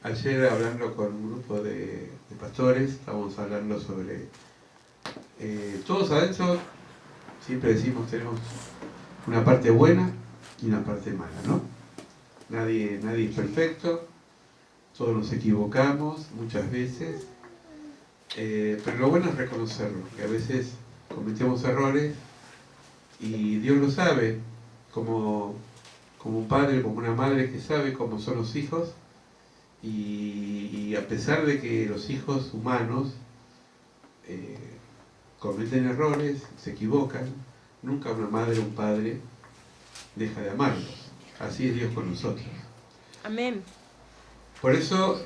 Ayer hablando con un grupo de pastores, estábamos hablando sobre todos adentro, siempre decimos tenemos una parte buena y una parte mala, ¿no? Nadie es perfecto, todos nos equivocamos muchas veces, pero lo bueno es reconocerlo, que a veces cometemos errores y Dios lo sabe, como un padre, como una madre que sabe cómo son los hijos. Y a pesar de que los hijos humanos cometen errores, se equivocan, nunca una madre o un padre deja de amarlos. Así es Dios con nosotros. Amén. Por eso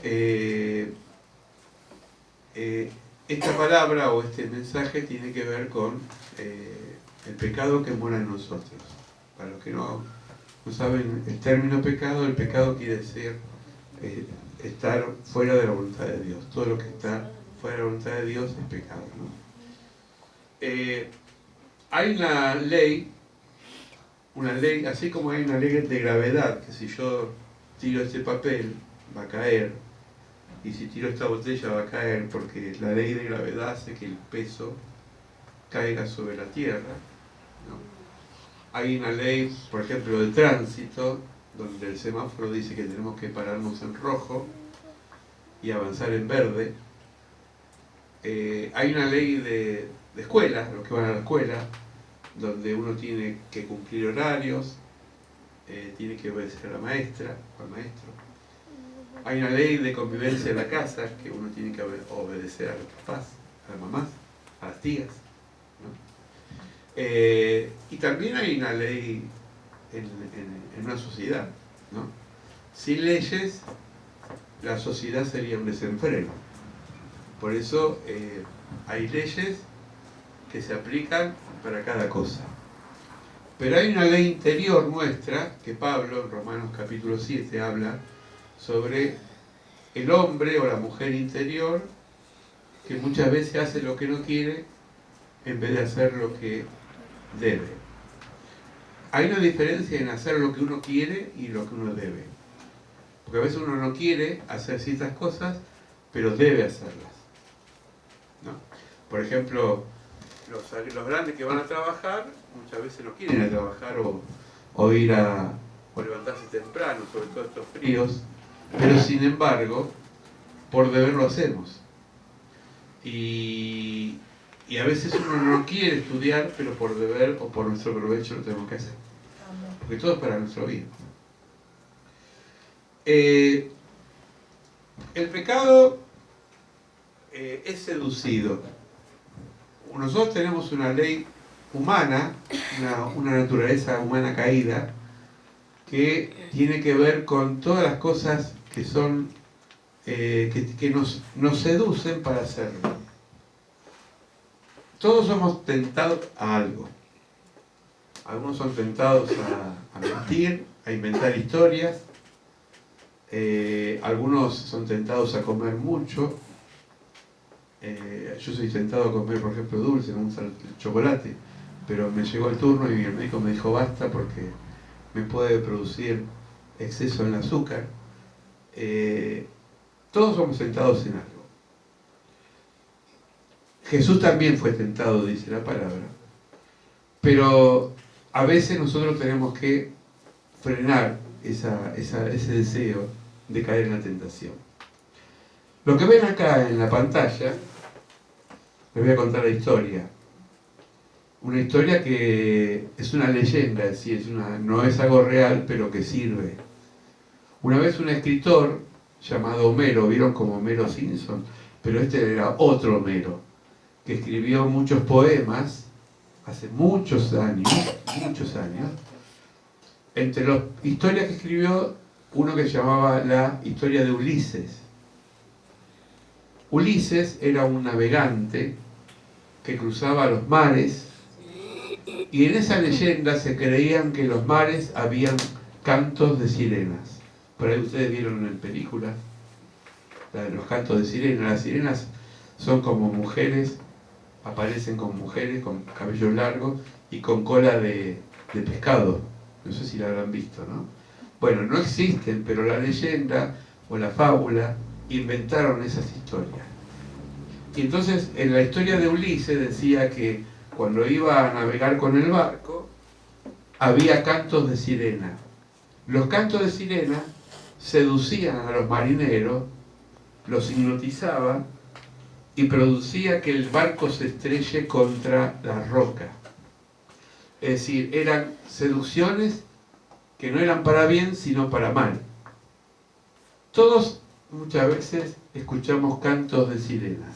esta palabra o este mensaje tiene que ver con el pecado que mora en nosotros. Para los que no saben el término pecado, el pecado quiere decir estar fuera de la voluntad de Dios. Todo lo que está fuera de la voluntad de Dios es pecado, ¿no? Hay una ley, así como hay una ley de gravedad, que si yo tiro este papel va a caer, y si tiro esta botella va a caer, porque la ley de gravedad hace que el peso caiga sobre la tierra, ¿no? Hay una ley, por ejemplo, de tránsito, donde el semáforo dice que tenemos que pararnos en rojo y avanzar en verde. Hay una ley de escuela, los que van a la escuela, donde uno tiene que cumplir horarios, tiene que obedecer a la maestra o al maestro. Hay una ley de convivencia en la casa, que uno tiene que obedecer a los papás, a las mamás, a las tías, ¿no? Y también hay una ley en una sociedad, ¿no? Sin leyes, la sociedad sería un desenfreno. Por eso hay leyes que se aplican para cada cosa. Pero hay una ley interior nuestra, que Pablo en Romanos capítulo 7 habla sobre el hombre o la mujer interior, que muchas veces hace lo que no quiere en vez de hacer lo que debe. Hay una diferencia en hacer lo que uno quiere y lo que uno debe. Porque a veces uno no quiere hacer ciertas cosas, pero debe hacerlas, ¿no? Por ejemplo, los grandes que van a trabajar, muchas veces no quieren ir a trabajar o ir o levantarse temprano, sobre todo estos fríos, pero sin embargo, por deber lo hacemos. Y a veces uno no quiere estudiar, pero por deber o por nuestro provecho lo tenemos que hacer. Porque todo es para nuestro bien. El pecado es seducido. Nosotros tenemos una ley humana, una naturaleza humana caída, que tiene que ver con todas las cosas que son que nos seducen para hacerlo. Todos somos tentados a algo. Algunos son tentados a mentir, a inventar historias. Algunos son tentados a comer mucho. Yo soy tentado a comer, por ejemplo, dulce, me gusta el chocolate, pero me llegó el turno y el médico me dijo basta porque me puede producir exceso en el azúcar. Todos somos tentados en algo. Jesús también fue tentado, dice la palabra, pero a veces nosotros tenemos que frenar ese deseo de caer en la tentación. Lo que ven acá en la pantalla, les voy a contar la historia. Una historia que es una leyenda, es decir, no es algo real, pero que sirve. Una vez un escritor llamado Homero, ¿vieron como Homero Simpson? Pero este era otro Homero, que escribió muchos poemas hace muchos años. Entre las historias que escribió, uno que se llamaba la historia de Ulises. Ulises era un navegante que cruzaba los mares, y en esa leyenda se creían que en los mares habían cantos de sirenas. Por ahí ustedes vieron en películas los cantos de sirenas. Las sirenas son como mujeres, aparecen como mujeres con cabello largo y con cola de pescado. No sé si la habrán visto, ¿no? Bueno, no existen, pero la leyenda o la fábula, inventaron esas historias. Y entonces en la historia de Ulises decía que cuando iba a navegar con el barco, había cantos de sirena. Los cantos de sirena seducían a los marineros, los hipnotizaban y producía que el barco se estrelle contra la roca. Es decir, eran seducciones que no eran para bien, sino para mal. Todos muchas veces escuchamos cantos de sirenas,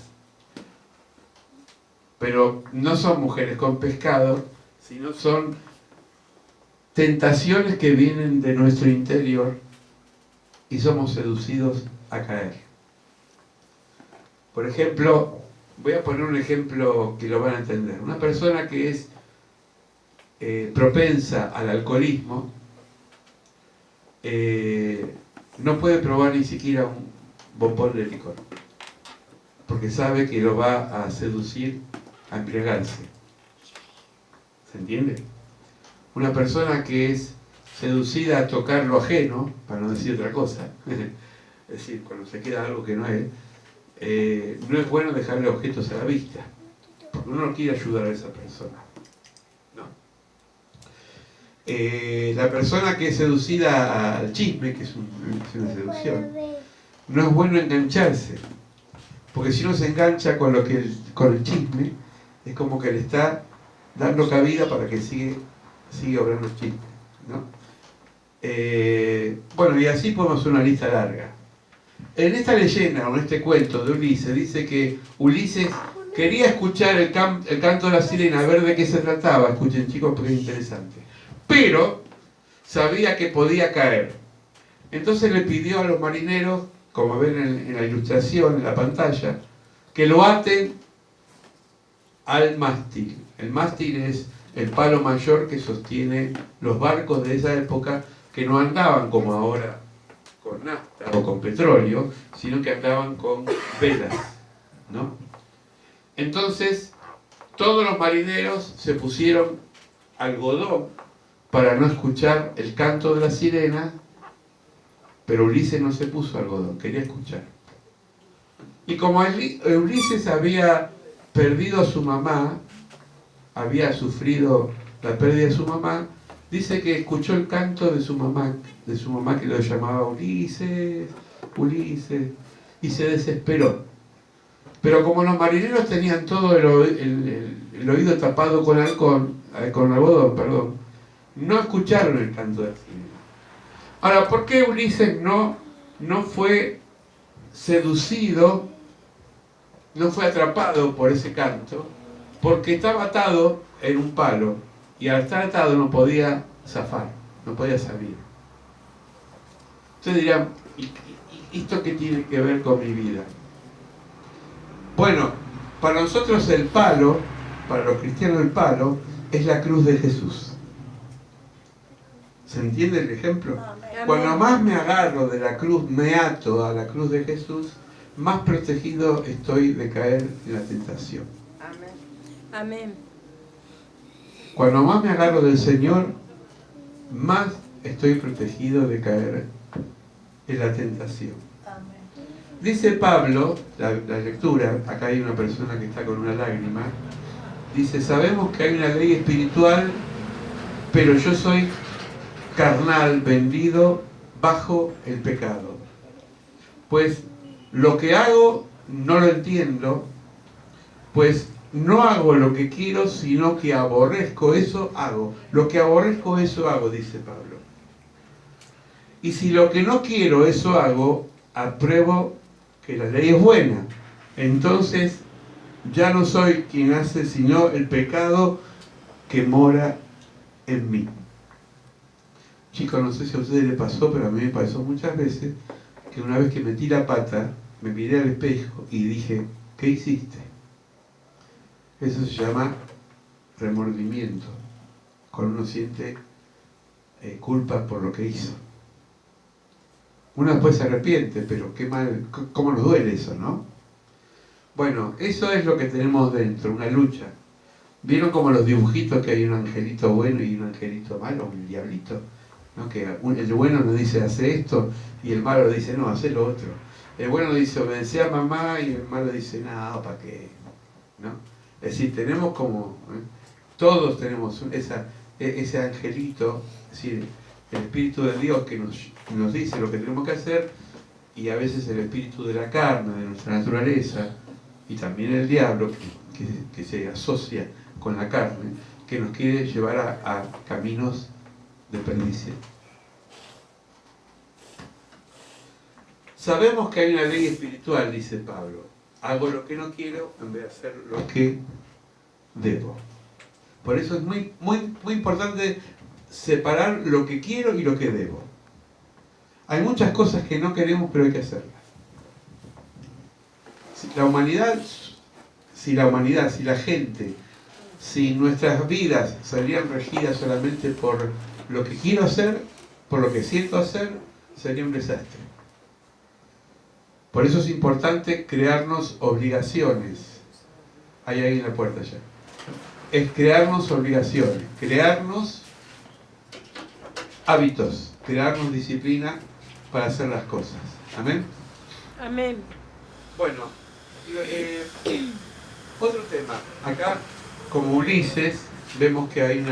pero no son mujeres con pescado, sino son tentaciones que vienen de nuestro interior y somos seducidos a caer. Por ejemplo, voy a poner un ejemplo que lo van a entender. Una persona que es propensa al alcoholismo no puede probar ni siquiera un bombón de licor, porque sabe que lo va a seducir a embriagarse. ¿Se entiende? Una persona que es seducida a tocar lo ajeno, para no decir otra cosa, es decir, cuando se queda algo que no es, no es bueno dejarle objetos a la vista, porque uno no quiere ayudar a esa persona. No. La persona que es seducida al chisme, que es una seducción, no es bueno engancharse, porque si uno se engancha con el chisme, es como que le está dando cabida para que siga obrando el chisme, ¿no? Bueno, y así podemos hacer una lista larga. En esta leyenda, o en este cuento de Ulises, dice que Ulises quería escuchar el canto de la sirena, a ver de qué se trataba. Escuchen, chicos, porque es interesante. Pero sabía que podía caer. Entonces le pidió a los marineros, como ven en la ilustración, en la pantalla, que lo aten al mástil. El mástil es el palo mayor que sostiene los barcos de esa época, que no andaban como ahora con nafta o con petróleo, sino que andaban con velas, ¿no? Entonces, todos los marineros se pusieron algodón para no escuchar el canto de la sirena, pero Ulises no se puso algodón, quería escuchar. Y como Ulises había perdido a su mamá, había sufrido la pérdida de su mamá, dice que escuchó el canto de su mamá que lo llamaba Ulises, Ulises, y se desesperó. Pero como los marineros tenían todo el oído tapado con algodón, perdón, no escucharon el canto de la sirena. Ahora, ¿por qué Ulises no fue seducido, no fue atrapado por ese canto? Porque estaba atado en un palo, y al estar atado no podía zafar, no podía salir. Ustedes dirán, ¿y esto qué tiene que ver con mi vida? Bueno, para nosotros el palo, para los cristianos el palo, es la cruz de Jesús. ¿Se entiende el ejemplo? Cuando más me agarro de la cruz, me ato a la cruz de Jesús, más protegido estoy de caer en la tentación. Amén. Amén. Cuando más me agarro del Señor, más estoy protegido de caer en la tentación. Amén. Dice Pablo, la lectura, acá hay una persona que está con una lágrima, dice, sabemos que hay una ley espiritual, pero yo soy carnal, vendido bajo el pecado. Pues lo que hago no lo entiendo, pues no hago lo que quiero, sino que aborrezco, eso hago. Lo que aborrezco, eso hago, dice Pablo. Y si lo que no quiero, eso hago, apruebo que la ley es buena. Entonces, ya no soy quien hace, sino el pecado que mora en mí. Chicos, no sé si a ustedes les pasó, pero a mí me pasó muchas veces que una vez que metí la pata, me miré al espejo y dije, ¿qué hiciste? Eso se llama remordimiento, cuando uno siente culpa por lo que hizo. Uno después se arrepiente, pero qué mal, cómo nos duele eso, ¿no? Bueno, eso es lo que tenemos dentro, una lucha. ¿Vieron como los dibujitos que hay un angelito bueno y un angelito malo, un diablito? ¿no? Que el bueno nos dice hace esto y el malo dice no, hace lo otro. El bueno dice obedece a mamá y el malo dice no, ¿para qué? ¿No? Es decir, tenemos como, todos tenemos ese angelito, es decir, el Espíritu de Dios que nos dice lo que tenemos que hacer, y a veces el espíritu de la carne, de nuestra naturaleza, y también el diablo que se asocia con la carne, que nos quiere llevar a caminos de perdición. Sabemos que hay una ley espiritual, dice Pablo. Hago lo que no quiero en vez de hacer lo que debo. Por eso es muy, muy, muy importante separar lo que quiero y lo que debo. Hay muchas cosas que no queremos, pero hay que hacerlas. Si la gente, si nuestras vidas serían regidas solamente por lo que quiero hacer, por lo que siento hacer, sería un desastre. Por eso es importante crearnos obligaciones. Hay ahí en la puerta ya. Es crearnos obligaciones, crearnos hábitos, crearnos disciplina para hacer las cosas. ¿Amén? Amén. Bueno, otro tema. Acá, como Ulises, vemos que hay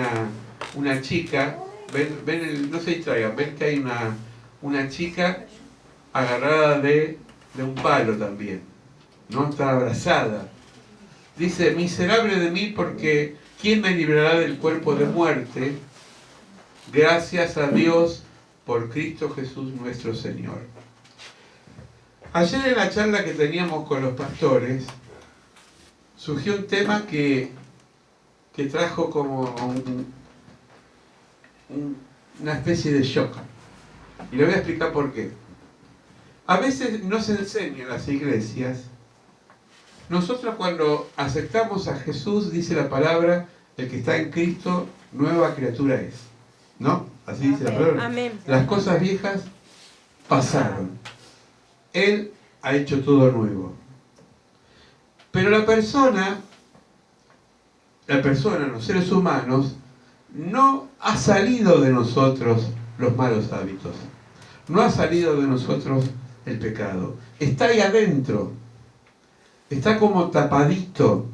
una chica, no se distraigan, ven que hay una chica agarrada de un palo también, ¿no? Está abrazada. Dice, miserable de mí, porque ¿quién me librará del cuerpo de muerte? Gracias a Dios por Cristo Jesús nuestro Señor. Ayer en la charla que teníamos con los pastores, surgió un tema que trajo como una especie de shock. Y le voy a explicar por qué. A veces no se enseña en las iglesias. Nosotros cuando aceptamos a Jesús, dice la palabra, el que está en Cristo, nueva criatura es. ¿No? Así dice la palabra. Amén. Las cosas viejas pasaron. Él ha hecho todo nuevo. Pero la persona, los seres humanos, no ha salido de nosotros los malos hábitos. No ha salido de nosotros el pecado. Está ahí adentro. Está como tapadito.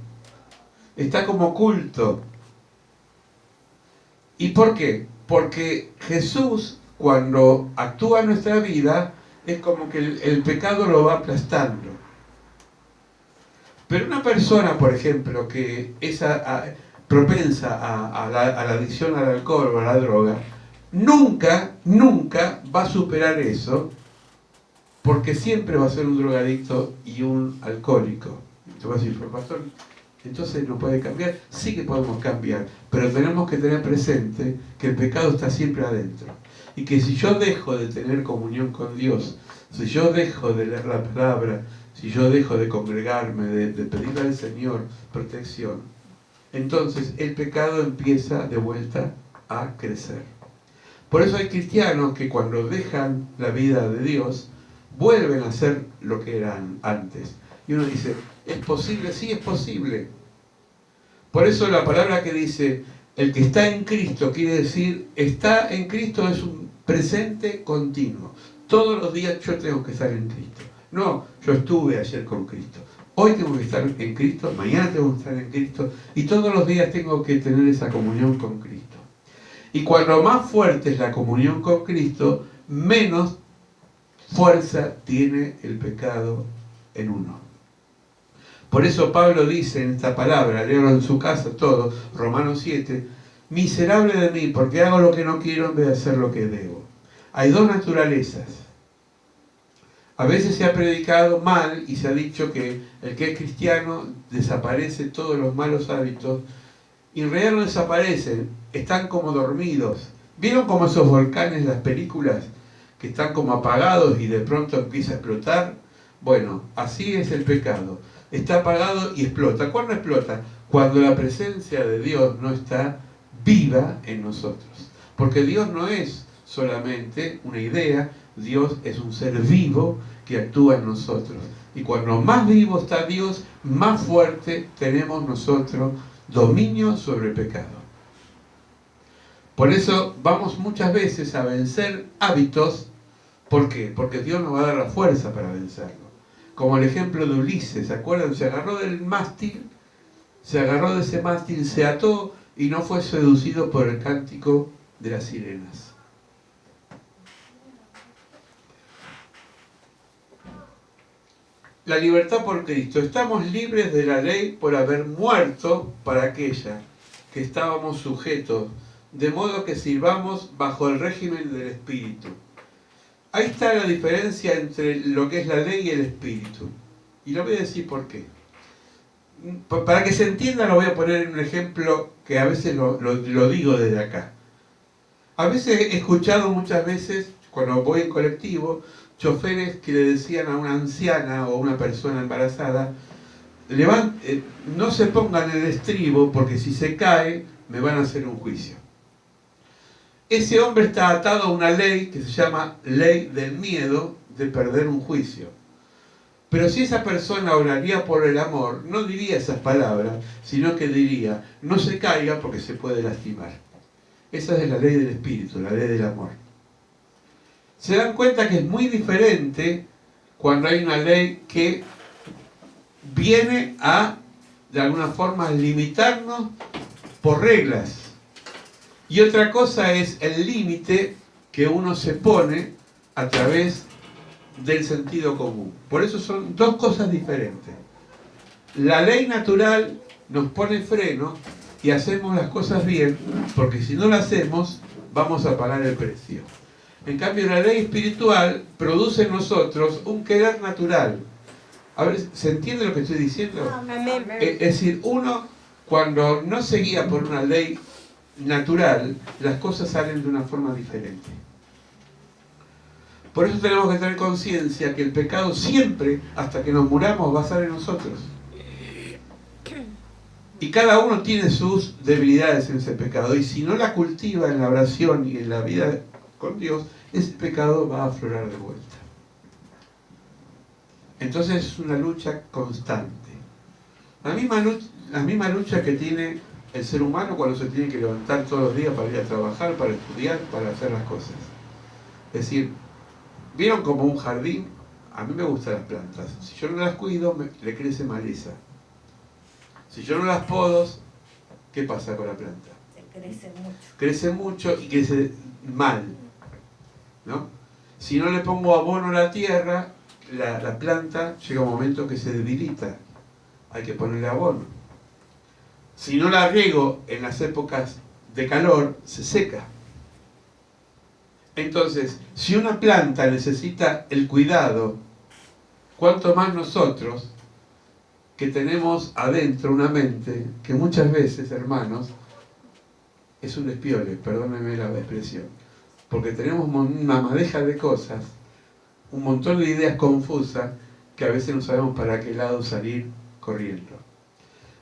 Está como oculto. ¿Y por qué? Porque Jesús, cuando actúa en nuestra vida, es como que el pecado lo va aplastando. Pero una persona, por ejemplo, que es propensa a la adicción al alcohol o a la droga, nunca va a superar eso, porque siempre va a ser un drogadicto y un alcohólico. Te vas a decir, pero pastor, entonces no puede cambiar. Sí que podemos cambiar, pero tenemos que tener presente que el pecado está siempre adentro. Y que si yo dejo de tener comunión con Dios, si yo dejo de leer la palabra, si yo dejo de congregarme, de pedirle al Señor protección, entonces el pecado empieza de vuelta a crecer. Por eso hay cristianos que cuando dejan la vida de Dios, vuelven a ser lo que eran antes. Y uno dice, ¿es posible? Sí, es posible. Por eso la palabra que dice, el que está en Cristo, quiere decir, está en Cristo es un presente continuo. Todos los días yo tengo que estar en Cristo. No, yo estuve ayer con Cristo. Hoy tengo que estar en Cristo, mañana tengo que estar en Cristo, y todos los días tengo que tener esa comunión con Cristo. Y cuando más fuerte es la comunión con Cristo, menos fuerza tiene el pecado en uno. Por eso Pablo dice en esta palabra, léalo en su casa todo, Romanos 7, miserable de mí, porque hago lo que no quiero en vez de hacer lo que debo. Hay dos naturalezas. A veces se ha predicado mal y se ha dicho que el que es cristiano desaparece todos los malos hábitos, y en realidad no desaparecen, están como dormidos. ¿Vieron como esos volcanes, las películas, que están como apagados y de pronto empieza a explotar? Bueno, así es el pecado. Está apagado y explota. ¿Cuándo explota? Cuando la presencia de Dios no está viva en nosotros. Porque Dios no es solamente una idea, Dios es un ser vivo que actúa en nosotros. Y cuando más vivo está Dios, más fuerte tenemos nosotros dominio sobre el pecado. Por eso vamos muchas veces a vencer hábitos. ¿Por qué? Porque Dios nos va a dar la fuerza para vencerlo. Como el ejemplo de Ulises, ¿se acuerdan? Se agarró del mástil, se agarró de ese mástil, se ató y no fue seducido por el cántico de las sirenas. La libertad por Cristo. Estamos libres de la ley por haber muerto para aquella que estábamos sujetos, de modo que sirvamos bajo el régimen del Espíritu. Ahí está la diferencia entre lo que es la ley y el Espíritu. Y lo voy a decir por qué. Para que se entienda lo voy a poner en un ejemplo que a veces lo digo desde acá. A veces he escuchado muchas veces, cuando voy en colectivo, choferes que le decían a una anciana o a una persona embarazada, no se pongan el estribo porque si se cae me van a hacer un juicio. Ese hombre está atado a una ley que se llama ley del miedo de perder un juicio. Pero si esa persona oraría por el amor, no diría esas palabras, sino que diría, no se caiga porque se puede lastimar. Esa es la ley del Espíritu, la ley del amor. Se dan cuenta que es muy diferente cuando hay una ley que viene a, de alguna forma, limitarnos por reglas. Y otra cosa es el límite que uno se pone a través del sentido común. Por eso son dos cosas diferentes. La ley natural nos pone freno y hacemos las cosas bien, porque si no lo hacemos, vamos a pagar el precio. En cambio, la ley espiritual produce en nosotros un querer natural. A ver, ¿se entiende lo que estoy diciendo? Amén. Es decir, uno, cuando no se guía por una ley natural, las cosas salen de una forma diferente. Por eso tenemos que tener conciencia que el pecado siempre, hasta que nos muramos, va a estar en nosotros. Y cada uno tiene sus debilidades en ese pecado. Y si no la cultiva en la oración y en la vida con Dios, ese pecado va a aflorar de vuelta. Entonces es una lucha constante. La misma lucha que tiene el ser humano cuando se tiene que levantar todos los días para ir a trabajar, para estudiar, para hacer las cosas. Es decir, ¿vieron como un jardín? A mí me gustan las plantas. Si yo no las cuido, le crece maleza. Si yo no las podo, ¿qué pasa con la planta? Crece mucho. Crece mucho y crece mal, ¿no? Si no le pongo abono a la tierra, la planta llega un momento que se debilita. Hay que ponerle abono. Si no la riego en las épocas de calor, se seca. Entonces, si una planta necesita el cuidado, ¿cuánto más nosotros que tenemos adentro una mente que muchas veces, hermanos, es un despiole, perdónenme la expresión, porque tenemos una madeja de cosas, un montón de ideas confusas que a veces no sabemos para qué lado salir corriendo.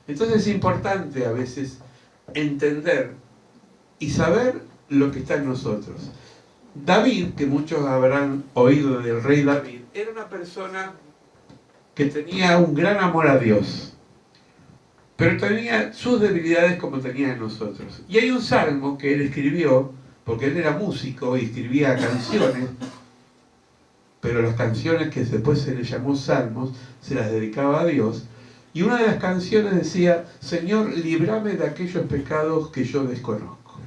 Entonces es importante a veces entender y saber lo que está en nosotros. David, que muchos habrán oído del rey David, era una persona que tenía un gran amor a Dios, pero tenía sus debilidades como tenía en nosotros. Y hay un salmo que él escribió, porque él era músico y escribía canciones, pero las canciones que después se le llamó salmos, se las dedicaba a Dios. Y una de las canciones decía, Señor, líbrame de aquellos pecados que yo desconozco.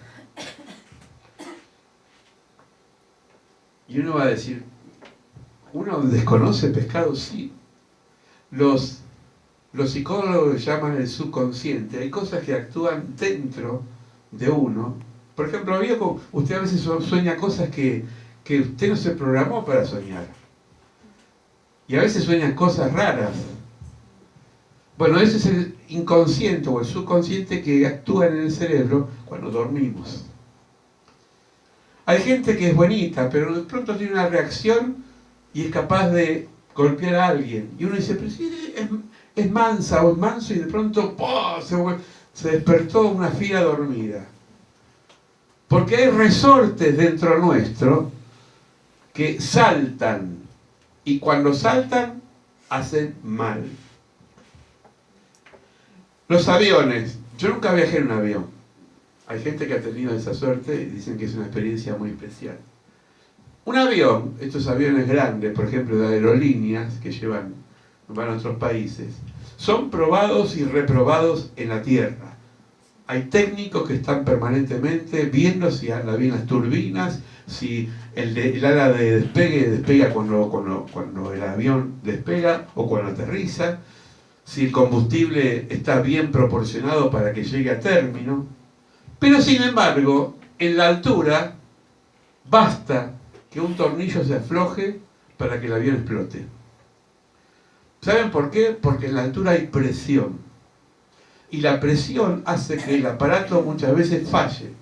Y uno va a decir, ¿uno desconoce pecados? Sí. Los psicólogos llaman el subconsciente. Hay cosas que actúan dentro de uno. Por ejemplo, usted a veces sueña cosas que usted no se programó para soñar. Y a veces sueña cosas raras. Bueno, ese es el inconsciente o el subconsciente que actúa en el cerebro cuando dormimos. Hay gente que es bonita, pero de pronto tiene una reacción y es capaz de golpear a alguien. Y uno dice, pero sí, es mansa o es manso, y de pronto ¡oh!, se despertó una fiera dormida. Porque hay resortes dentro nuestro que saltan. Y cuando saltan, hacen mal. Los aviones. Yo nunca viajé en un avión. Hay gente que ha tenido esa suerte y dicen que es una experiencia muy especial. Un avión, estos aviones grandes, por ejemplo, de aerolíneas que van a otros países, son probados y reprobados en la tierra. Hay técnicos que están permanentemente viendo si andan bien las turbinas, si el ala de despegue despega cuando el avión despega o cuando aterriza, si el combustible está bien proporcionado para que llegue a término. Pero sin embargo, en la altura basta que un tornillo se afloje para que el avión explote. ¿Saben por qué? Porque en la altura hay presión. Y la presión hace que el aparato muchas veces falle.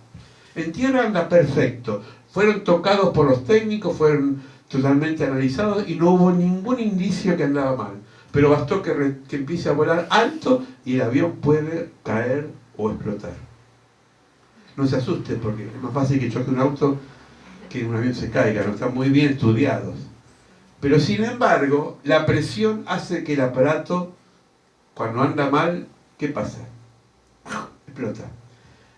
En tierra anda perfecto. Fueron tocados por los técnicos, fueron totalmente analizados y no hubo ningún indicio que andaba mal. Pero bastó que empiece a volar alto y el avión puede caer o explotar. No se asusten porque es más fácil que choque un auto que un avión se caiga, no están muy bien estudiados. Pero sin embargo, la presión hace que el aparato, cuando anda mal, ¿qué pasa? Explota.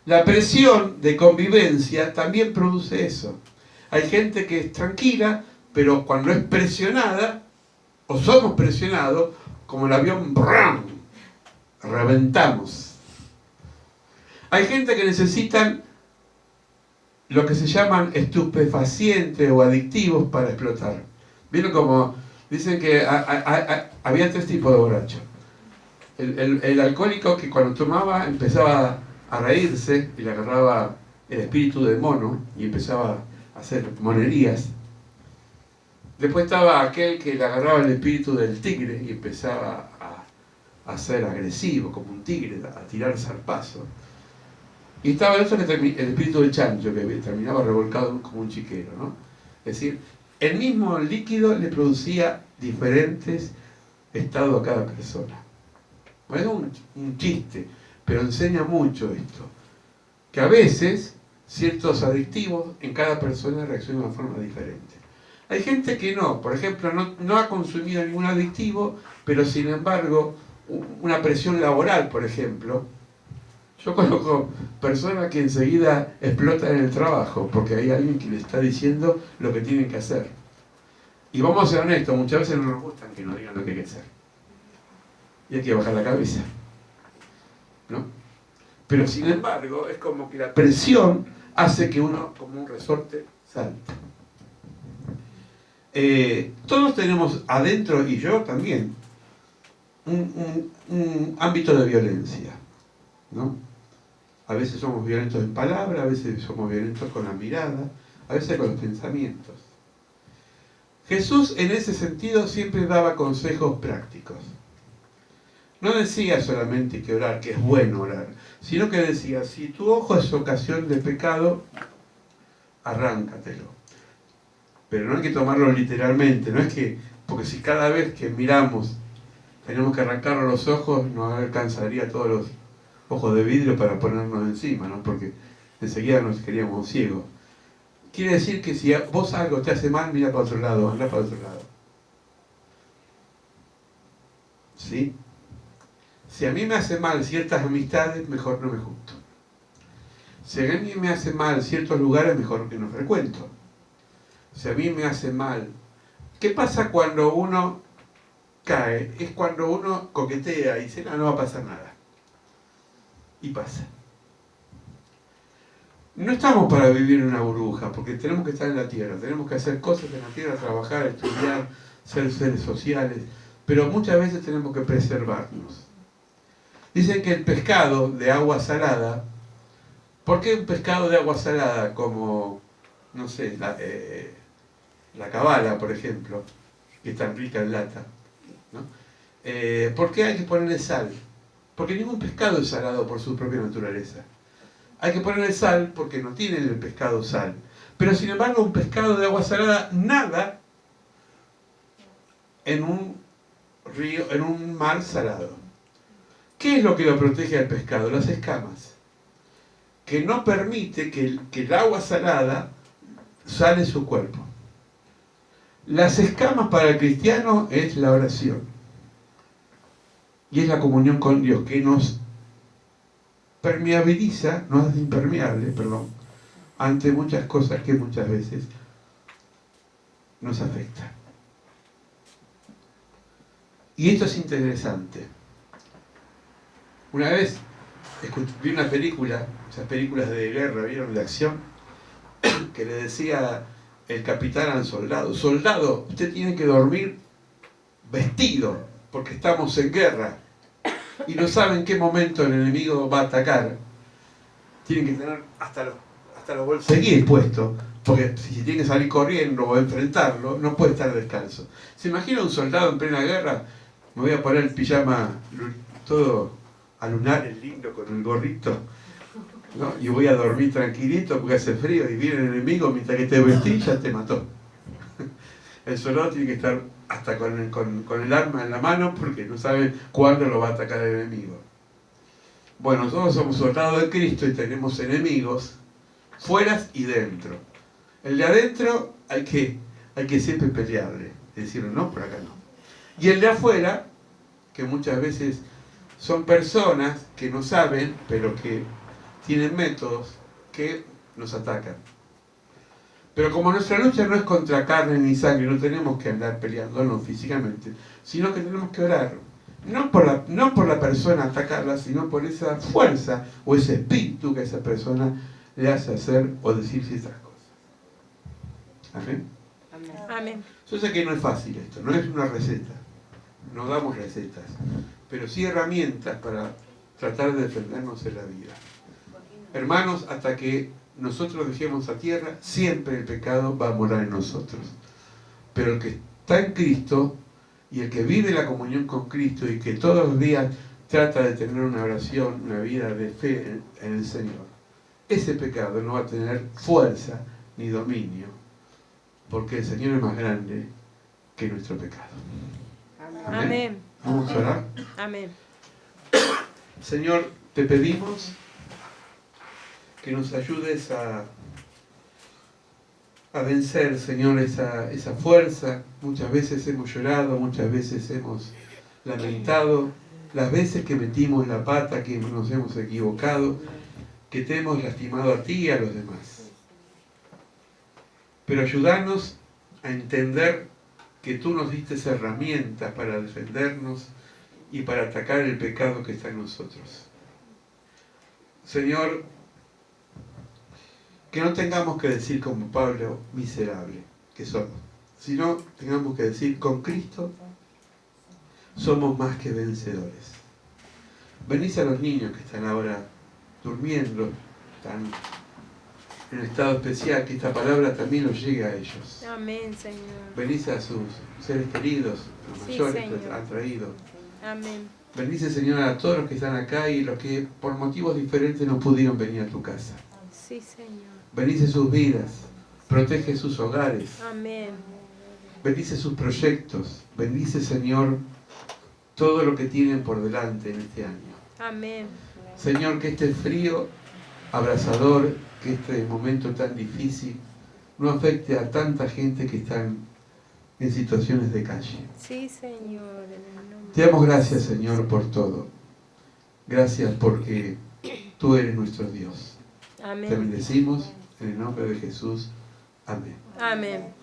La presión de convivencia también produce eso. Hay gente que es tranquila, pero cuando es presionada, o somos presionados, como el avión, ¡bram!, reventamos. Hay gente que necesitan lo que se llaman estupefacientes o adictivos para explotar. ¿Vieron como dicen que había 3 tipos de borrachos? El alcohólico que cuando tomaba empezaba a reírse y le agarraba el espíritu del mono y empezaba a hacer monerías. Después estaba aquel que le agarraba el espíritu del tigre y empezaba a ser agresivo como un tigre, a tirar zarpazo. Y estaba el otro que el espíritu del chancho, que terminaba revolcado como un chiquero, ¿no? Es decir, el mismo líquido le producía diferentes estados a cada persona. Bueno, es un chiste, pero enseña mucho esto. Que a veces ciertos adictivos en cada persona reaccionan de una forma diferente. Hay gente que no, por ejemplo, no ha consumido ningún adictivo, pero sin embargo, una presión laboral, por ejemplo. Yo conozco personas que enseguida explotan en el trabajo porque hay alguien que le está diciendo lo que tienen que hacer. Y vamos a ser honestos, muchas veces no nos gustan que nos digan lo que hay que hacer. Y hay que bajar la cabeza, ¿no? Pero sin embargo, es como que la presión hace que uno, como un resorte, salte. Todos tenemos adentro, y yo también, un ámbito de violencia, ¿no? A veces somos violentos en palabras, a veces somos violentos con la mirada, a veces con los pensamientos. Jesús en ese sentido siempre daba consejos prácticos. No decía solamente que orar, que es bueno orar, sino que decía, si tu ojo es ocasión de pecado, arráncatelo. Pero no hay que tomarlo literalmente, no es que, porque si cada vez que miramos tenemos que arrancarnos los ojos, nos alcanzaría todos los ojos de vidrio para ponernos encima, ¿no? Porque enseguida nos queríamos ciegos. Quiere decir que si vos algo te hace mal, mira para otro lado, anda para otro lado. ¿Sí? Si a mí me hace mal ciertas amistades, mejor no me junto. Si a mí me hace mal ciertos lugares, mejor que no frecuento. Si a mí me hace mal... ¿Qué pasa cuando uno cae? Es cuando uno coquetea y dice, no va a pasar nada. Y pasa. No estamos para vivir en una burbuja, porque tenemos que estar en la tierra, tenemos que hacer cosas en la tierra, trabajar, estudiar, ser seres sociales, pero muchas veces tenemos que preservarnos. Dicen que el pescado de agua salada, ¿por qué un pescado de agua salada como, no sé, la cabala, por ejemplo, que es tan rica en lata, ¿no? ¿Por qué hay que ponerle sal? Porque ningún pescado es salado por su propia naturaleza. Hay que ponerle sal porque no tiene el pescado sal. Pero sin embargo, un pescado de agua salada nada en un río, en un mar salado. ¿Qué es lo que lo protege al pescado? Las escamas. Que no permite que el agua salada sale su cuerpo. Las escamas para el cristiano es la oración. Y es la comunión con Dios, que nos permeabiliza, nos hace impermeable, ante muchas cosas que muchas veces nos afectan. Y esto es interesante. Una vez vi una película, esas películas de guerra, ¿vieron? De acción, que le decía el capitán al soldado: soldado, usted tiene que dormir vestido, porque estamos en guerra y no sabe en qué momento el enemigo va a atacar. Tienen que tener hasta los bolsillos puestos, porque si tiene que salir corriendo o enfrentarlo, no puede estar descalzo. ¿Se imagina un soldado en plena guerra? Me voy a poner el pijama todo a lunares, lindo, con el gorrito, ¿no? Y voy a dormir tranquilito porque hace frío y viene el enemigo, mientras que te vestís ya te mató. El soldado tiene que estar hasta con el arma en la mano porque no sabe cuándo lo va a atacar el enemigo. Bueno, nosotros somos soldados de Cristo y tenemos enemigos fuera y dentro. El de adentro hay que siempre pelearle, decirle no, por acá no. Y el de afuera, que muchas veces son personas que no saben, pero que tienen métodos que nos atacan. Pero como nuestra lucha no es contra carne ni sangre, no tenemos que andar peleándonos físicamente, sino que tenemos que orar. No por la persona atacarla, sino por esa fuerza o ese espíritu que a esa persona le hace hacer o decir ciertas cosas. ¿Amén? Amén. Yo sé que no es fácil esto, no es una receta. No damos recetas, pero sí herramientas para tratar de defendernos en la vida. Hermanos, hasta que nosotros dejemos a tierra, siempre el pecado va a morar en nosotros. Pero el que está en Cristo y el que vive la comunión con Cristo y que todos los días trata de tener una oración, una vida de fe en el Señor, ese pecado no va a tener fuerza ni dominio, porque el Señor es más grande que nuestro pecado. Amén. Amén. Vamos a orar. Amén. Señor, te pedimos que nos ayudes a vencer, Señor, esa fuerza. Muchas veces hemos llorado, muchas veces hemos lamentado, las veces que metimos la pata, que nos hemos equivocado, que te hemos lastimado a ti y a los demás. Pero ayúdanos a entender que tú nos diste herramientas para defendernos y para atacar el pecado que está en nosotros. Señor, que no tengamos que decir como Pablo, miserable que somos, sino tengamos que decir, con Cristo somos más que vencedores. Venís a los niños que están ahora durmiendo, están en estado especial, que esta palabra también los llegue a ellos. Amén, Señor. Venís a sus seres queridos, los mayores Señor. que han traído. Amén. Bendice, Señor, a todos los que están acá y los que por motivos diferentes no pudieron venir a tu casa. Sí, Señor. Bendice sus vidas, protege sus hogares, Amén. bendice sus proyectos, bendice, Señor, todo lo que tienen por delante en este año. Amén. Señor, que este frío abrasador, que este momento tan difícil, no afecte a tanta gente que están en situaciones de calle. Sí, Señor. En el nombre Te damos gracias, Señor, por todo. Gracias porque tú eres nuestro Dios. Te Amén. bendecimos en el nombre de Jesús. Amén. Amén.